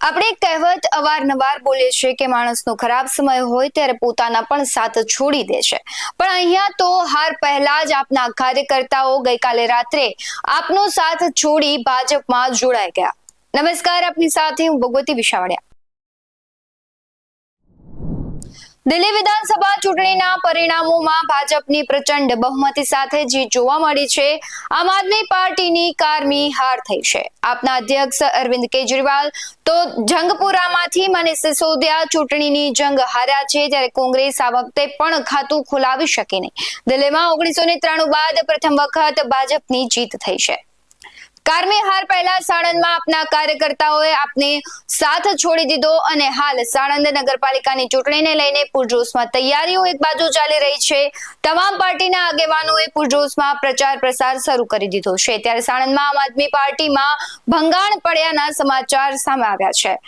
આપણે કહેવત અવારનવાર બોલીએ છીએ કે માણસનો ખરાબ સમય હોય ત્યારે પોતાના પણ સાથ છોડી દે છે, પણ અહીંયા તો હાર પહેલા જ આપના કાર્યકર્તાઓ ગઈકાલે રાત્રે આપનો સાથ છોડી ભાજપમાં જોડાઈ ગયા. નમસ્કાર, આપની સાથે હું ભગવતી વિશાવડિયા. દિલ્હી વિધાનસભા ચૂંટણીના પરિણામોમાં ભાજપની પ્રચંડ બહુમતી સાથે જીત જોવા મળી છે. આમ આદમી પાર્ટીની કારમી હાર થઈ છે. આપના અધ્યક્ષ અરવિંદ કેજરીવાલ તો જંગપુરામાંથી મનીષ સિસોદિયા ચૂંટણીની જંગ હાર્યા છે, ત્યારે કોંગ્રેસ આ વખતે પણ ખાતું ખોલાવી શકે નહીં. દિલ્હીમાં 1993 બાદ પ્રથમ વખત ભાજપની જીત થઈ છે. કારમી હાર પહેલા સાણંદમાં આપના કાર્યકર્તાઓએ આપને સાથ છોડી દીધો અને હાલ સાણંદ નગરપાલિકાની ચૂંટણીને લઈને પૂરજોશમાં તૈયારીઓ એક બાજુ ચાલી રહી છે. તમામ પાર્ટીના આગેવાનોએ પૂરજોશમાં પ્રચાર પ્રસાર શરૂ કરી દીધો છે. ત્યારે સાણંદમાં આમ આદમી પાર્ટીમાં ભંગાણ પડ્યાના સમાચાર સામે આવ્યા છે.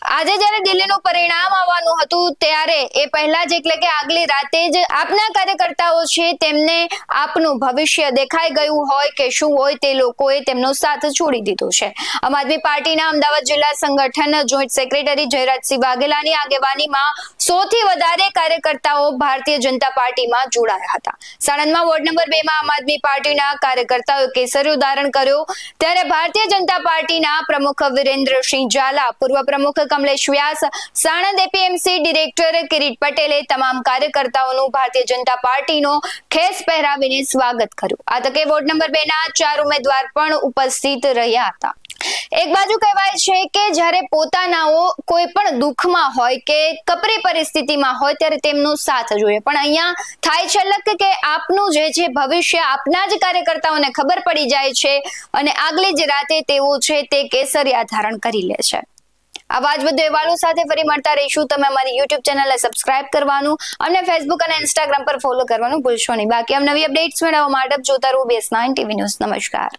આજે જ્યારે દિલ્હીનું પરિણામ આવવાનું હતું ત્યારે એ પહેલા જ એટલે કે આગલી રાતે જ આપના કાર્યકર્તાઓ છે તેમને આપનું ભવિષ્ય દેખાઈ ગયું હોય કે શું હોય તે લોકોએ તેમનો સાથ છોડી દીધો છે. આમ આદમી પાર્ટીના અમદાવાદ જિલ્લા સંગઠન જોઈન્ટ સેક્રેટરી જયરાજસિંહ વાઘેલાની આગેવાનીમાં 100 થી વધારે કાર્યકર્તાઓ ભારતીય જનતા પાર્ટીમાં જોડાયા હતા. સાણંદમાં વોર્ડ નંબર 2 માં આમ આદમી પાર્ટીના કાર્યકર્તાઓએ કેસરીઓ ધારણ કર્યો, ત્યારે ભારતીય જનતા પાર્ટીના પ્રમુખ વિરેન્દ્રસિંહ ઝાલા, પૂર્વ પ્રમુખ કમલેશ વ્યાસ, સાણંદ એપીએમસી ડિરેક્ટર કિરીટ પટેલે તમામ કાર્યકર્તાઓનું ભારતીય જનતા પાર્ટીનો ખેસ પહેરાવીને સ્વાગત કર્યું. આ તકે વોર્ડ નંબર 2 ના 4 ઉમેદવાર પણ ઉપસ્થિત રહ્યા હતા. એક બાજુ કહેવાય છે કે જ્યારે પોતાનાઓ કોઈ પણ દુઃખમાં હોય કે કપરી પરિસ્થિતિમાં હોય ત્યારે તેમનો સાથ જોઈએ, પણ અહીંયા થાય છે લક કે આપનું જે ભવિષ્ય આપના જ કાર્યકર્તાઓને ખબર પડી જાય છે અને આગલી જ રાતે તેઓ છે તે કેસરિયા ધારણ કરી લે છે. આવા જ વધુ અહેવાલો સાથે ફરી મળતા રહીશું. તમે અમારી YouTube ચેનલને સબસ્ક્રાઇબ કરવાનું અને Facebook અને Instagram પર ફોલો કરવાનું ભૂલશો નહીં. બાકી નવી અપડેટ્સ મેળવવા માટે જોતા રહો BS9 TV ન્યૂઝ. નમસ્કાર.